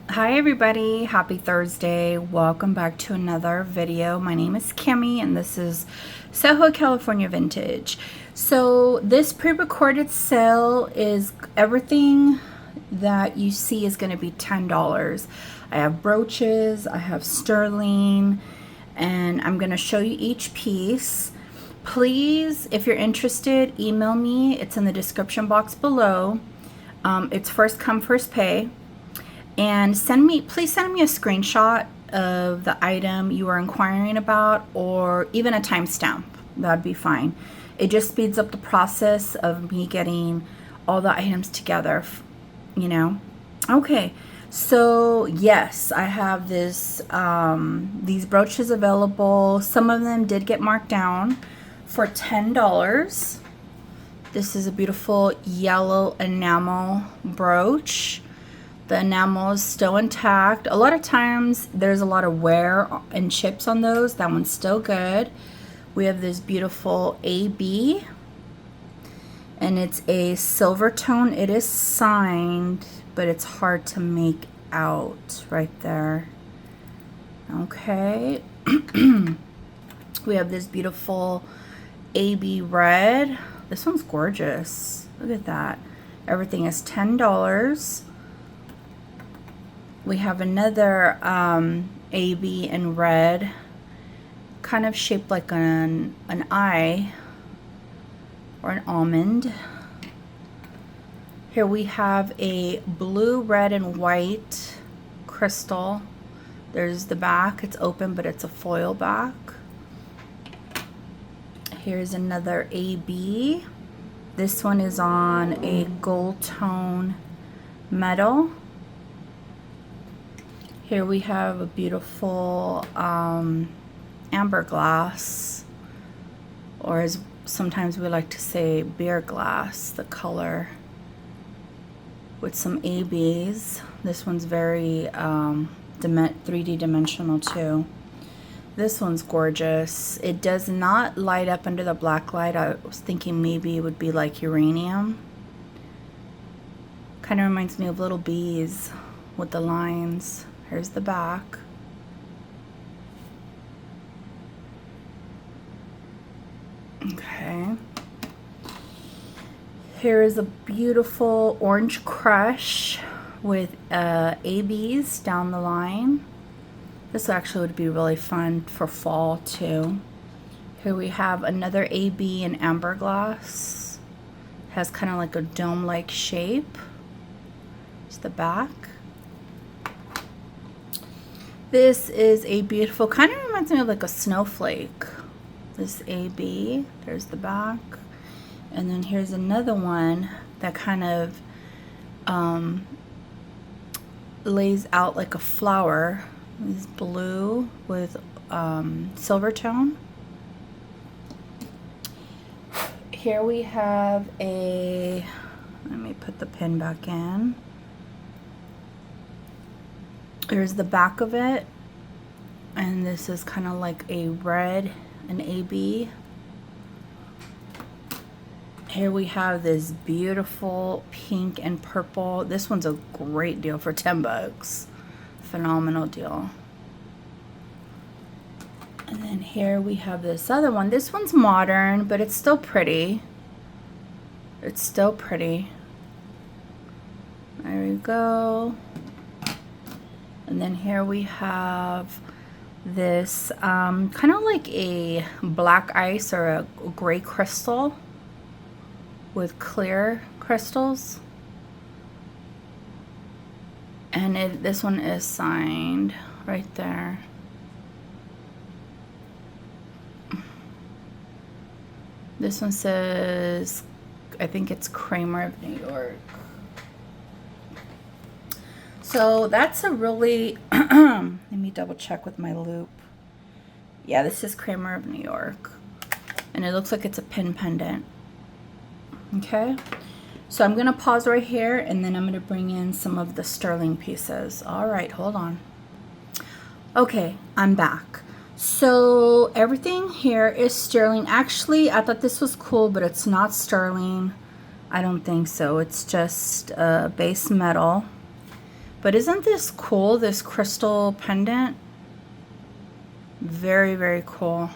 Hi everybody, happy Thursday. Welcome back to another video. My name is Kimmy and this is Soho California Vintage. So this pre-recorded sale is everything that you see is going to be $10. I have brooches, I have sterling, and I'm going to show you each piece. Please, if you're interested, email me. It's in the description box below. It's first come, first pay. And please send me a screenshot of the item you are inquiring about, or even a timestamp. That'd be fine. It just speeds up the process of me getting all the items together, you know. Okay, so yes, I have these brooches available. Some of them did get marked down for $10. This is a beautiful yellow enamel brooch. The enamel is still intact. A lot of times there's a lot of wear and chips on those. That one's still good. We have this beautiful AB, and it's a silver tone. It is signed, but it's hard to make out right there. Okay. We have this beautiful AB red. This one's gorgeous. Look at that. Everything is $10. We have another AB in red, kind of shaped like an eye or an almond. Here we have a blue, red, and white crystal. There's the back. It's open, but it's a foil back. Here's another AB. This one is on a gold tone metal. Here we have a beautiful amber glass, or as sometimes we like to say, beer glass, the color, with some ABs. This one's very 3D dimensional too. This one's gorgeous. It does not light up under the black light. I was thinking maybe it would be like uranium. Kind of reminds me of little bees with the lines. Here's the back. Okay. Here is a beautiful orange crush with ABs down the line. This actually would be really fun for fall too. Here we have another AB in amber glass. Has kind of like a dome-like shape. It's the back. This is a beautiful, kind of reminds me of like a snowflake. This AB, there's the back. And then here's another one that kind of lays out like a flower. It's blue with silver tone. Here we have let me put the pin back in. Here's the back of it, and this is kind of like a red, an AB. Here we have this beautiful pink and purple. This one's a great deal for $10. Phenomenal deal. And then here we have this other one. This one's modern, but it's still pretty. It's still pretty. There we go. And then here we have this kind of like a black ice or a gray crystal with clear crystals. And this one is signed right there. This one says, I think it's Kramer of New York. So that's a really, let me double check with my loop. Yeah, this is Kramer of New York. And it looks like it's a pin pendant. Okay, so I'm gonna pause right here and then I'm gonna bring in some of the sterling pieces. All right, hold on. Okay, I'm back. So everything here is sterling. Actually, I thought this was cool, but it's not sterling. I don't think so. It's just base metal. But isn't this cool, this crystal pendant? Very, very cool.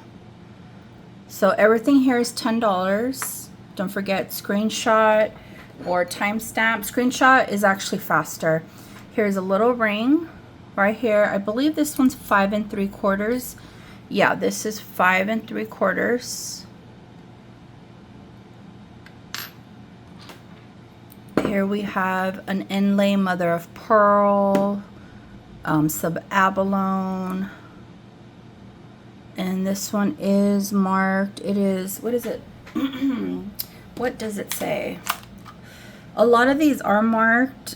So everything here is $10. Don't forget screenshot or timestamp. Screenshot is actually faster. Here's a little ring right here. I believe this one's 5 3/4. Yeah, this is 5 3/4. Here we have an inlay mother of pearl, sub-abalone. And this one is marked. It is, what is it? What does it say? A lot of these are marked.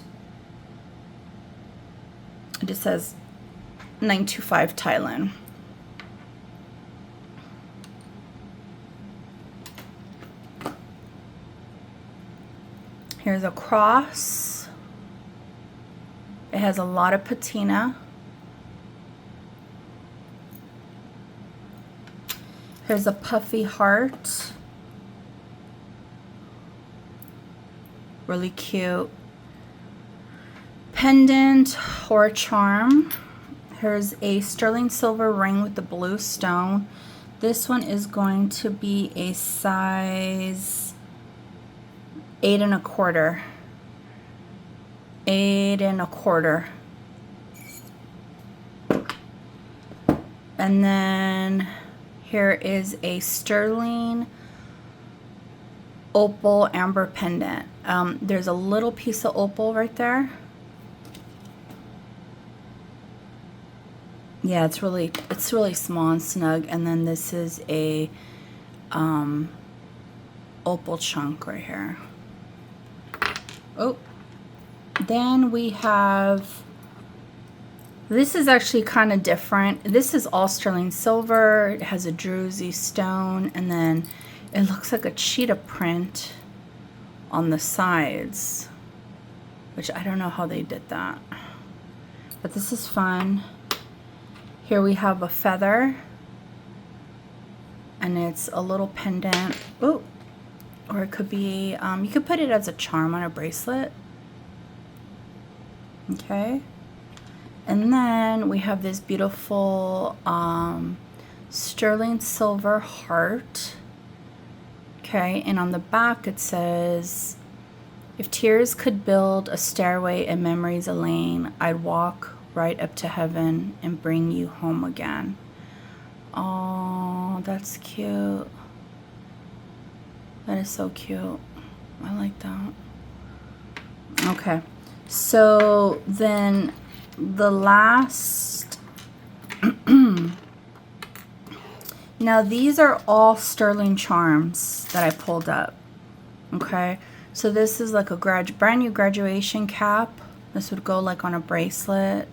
It just says 925 Thailand. Here's a cross. It has a lot of patina. Here's a puffy heart. Really cute. Pendant or charm. Here's a sterling silver ring with the blue stone. This one is going to be a size 8 1/4. 8 1/4. And then here is a sterling opal amber pendant. There's a little piece of opal right there. Yeah, it's really small and snug. And then this is a opal chunk right here. Oh, then we have, this is actually kind of different. This is all sterling silver. It has a druzy stone, and then it looks like a cheetah print on the sides, which I don't know how they did that. But this is fun. Here we have a feather, and it's a little pendant. Oh, or it could be, you could put it as a charm on a bracelet. Okay. And then we have this beautiful sterling silver heart. Okay, and on the back it says, if tears could build a stairway and memories a lane, I'd walk right up to heaven and bring you home again. Oh, that's cute. That is so cute. I like that. Okay, so then the last, now these are all sterling charms that I pulled up. Okay, so this is like a brand new graduation cap. This would go like on a bracelet.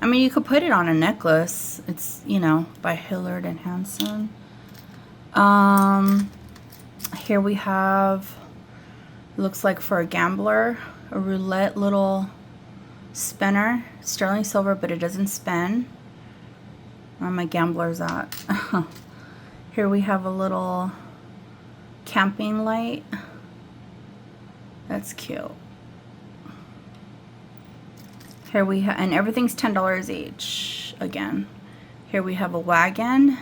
I mean, you could put it on a necklace. It's, you know, by Hillard and Hanson. Here we have, looks like for a gambler, a roulette little spinner, sterling silver, but it doesn't spin. Where are my gamblers at? Here we have a little camping light. That's cute. Here we have, and everything's $10 each again. Here we have a wagon.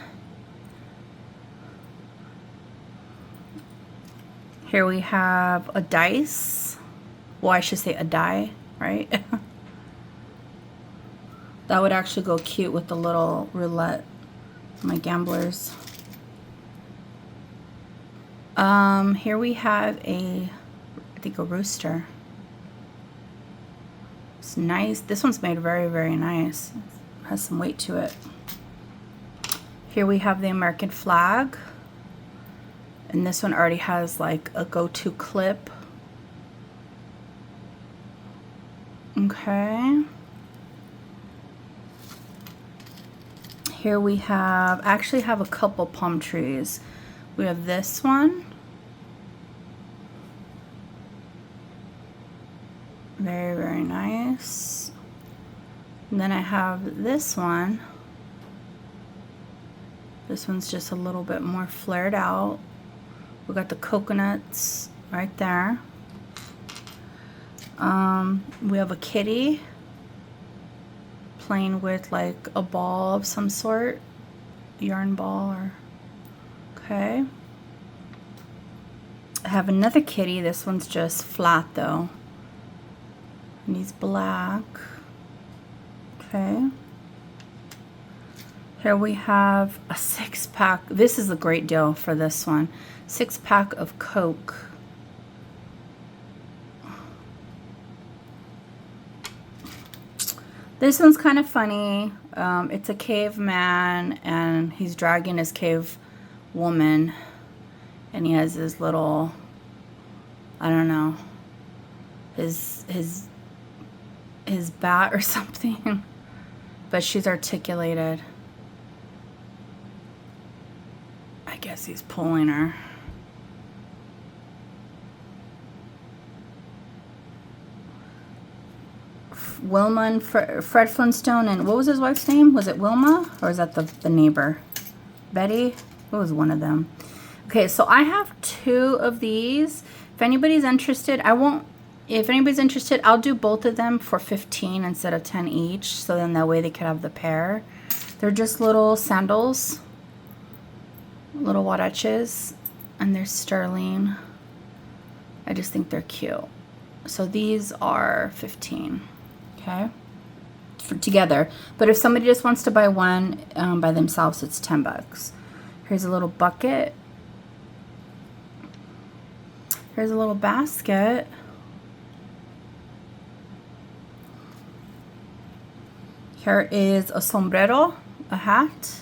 Here we have a dice. Well, I should say a die, right? That would actually go cute with the little roulette. My gamblers. Here we have I think a rooster. It's nice. This one's made very, very nice. It has some weight to it. Here we have the American flag. And this one already has like a go-to clip. Okay. Here we have, I actually have a couple palm trees. We have this one. Very, very nice. And then I have this one. This one's just a little bit more flared out. We got the coconuts right there. We have a kitty. playing with like a ball of some sort, yarn ball or, okay. I have another kitty. This one's just flat though. And he's black. Okay. Here we have a 6-pack. This is a great deal for this one. 6-pack of Coke. This one's kind of funny. It's a caveman and he's dragging his cave woman. And he has his little, I don't know, his bat or something. But she's articulated. I guess he's pulling her. Wilma and Fred Flintstone, and what was his wife's name? Was it Wilma, or is that the neighbor? Betty? What was one of them? Okay, so I have 2 of these. If anybody's interested, if anybody's interested, I'll do both of them for 15 instead of 10 each, so then that way they could have the pair. They're just little sandals, little huaraches, and they're sterling. I just think they're cute. So these are 15. Okay, for together. But if somebody just wants to buy one by themselves, it's 10 bucks. Here's a little bucket. Here's a little basket. Here is a sombrero, a hat.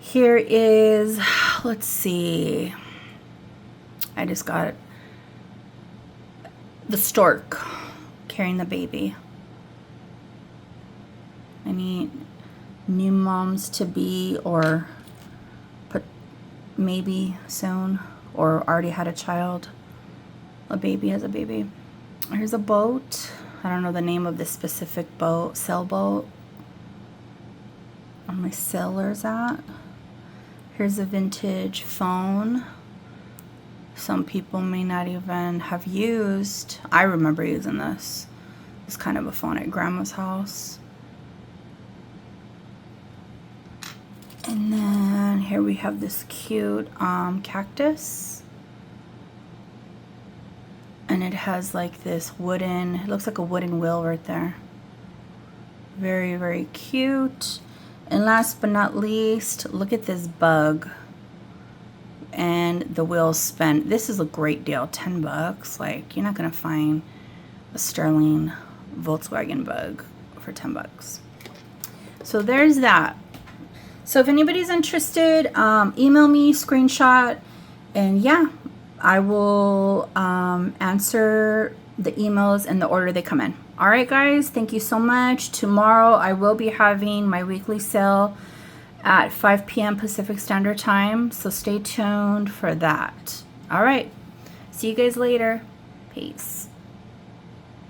Here is, let's see, I just got the stork carrying the baby. Any new moms to be or put maybe soon or already had a child, a baby has a baby. Here's a boat. I don't know the name of this specific boat, sailboat. Where my sailor's at. Here's a vintage phone. Some people may not even have used. I remember using this. It's kind of a phone at grandma's house. And then here we have this cute cactus. And it has like this wooden, it looks like a wooden wheel right there. Very, very cute. And last but not least, look at this bug. And the wheels spin. This is a great deal, 10 bucks. Like, you're not gonna find a sterling Volkswagen bug for 10 bucks. So there's that. So if anybody's interested, email me, screenshot, and yeah, I will answer the emails in the order they come in. All right, guys, thank you so much. Tomorrow I will be having my weekly sale at 5 p.m. Pacific Standard Time, so stay tuned for that. All right, see you guys later. Peace.